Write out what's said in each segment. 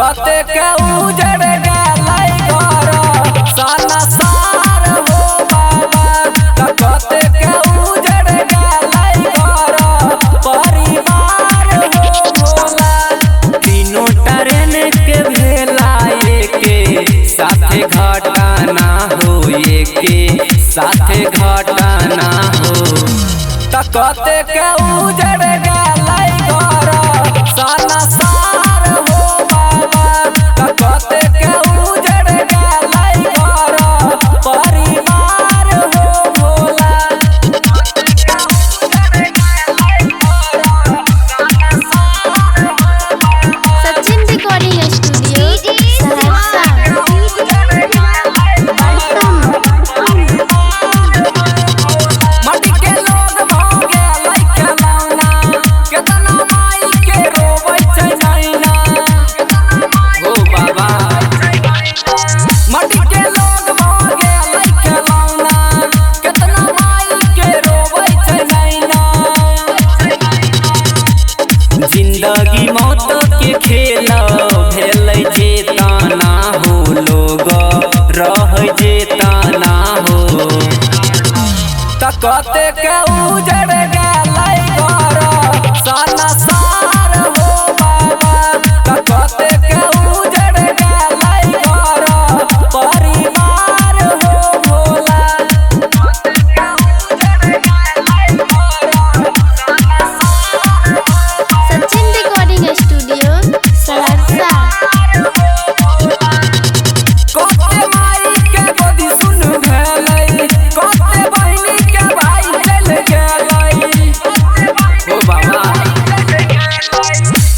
कते के उजड़ गेलै घर साना सार हो बाबा। कते के उजड़ गेलै घर परिवार हो भोला। तीनों ट्रेन के भेला एके साथे घटना हो, एके साथे घटना हो। कते के उजड़ गेलै घर साना सार हो बाबा। कते के उजड़ गेलै घर परिवार हो भोला। Sachin recording studio Saharsa. मटी के लोग भाग गेलै केलौना, केतना माई के रोबै छै नैना हो बाबा। मटी के लोग भाग गेलै केलौना, केतना माई के रोबै छै नैना। जिंदगी मौत के खेल भेलै जेतना हो, लोग रह जेतना हो। कते के उजड़ गेलै घर साना सार हो बाबा। कते के उजड़ गेलै घर परिवार हो भोला। Sachin recording studio Saharsa. कते माई के गोदी सुन भेलै, कते बहिनी के भाई चल गेलै हो बाबा।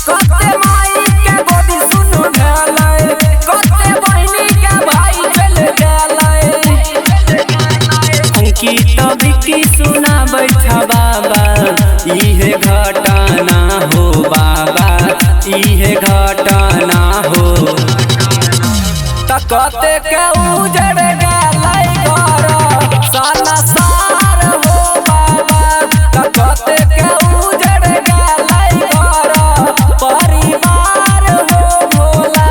कते माई के गोदी सुन भेलै, कते बहिनी के भाई चल गेलै। अंकित बिकी सुनाबै छ बाबा इहे घटना हो बाबा, इहे घटना हो। कते के उजड़ गेलै घर साना सार हो बाबा। कते के उजड़ गेलै घर परिवार हो भोला।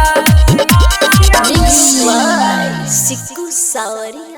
सिक्कू सावरी।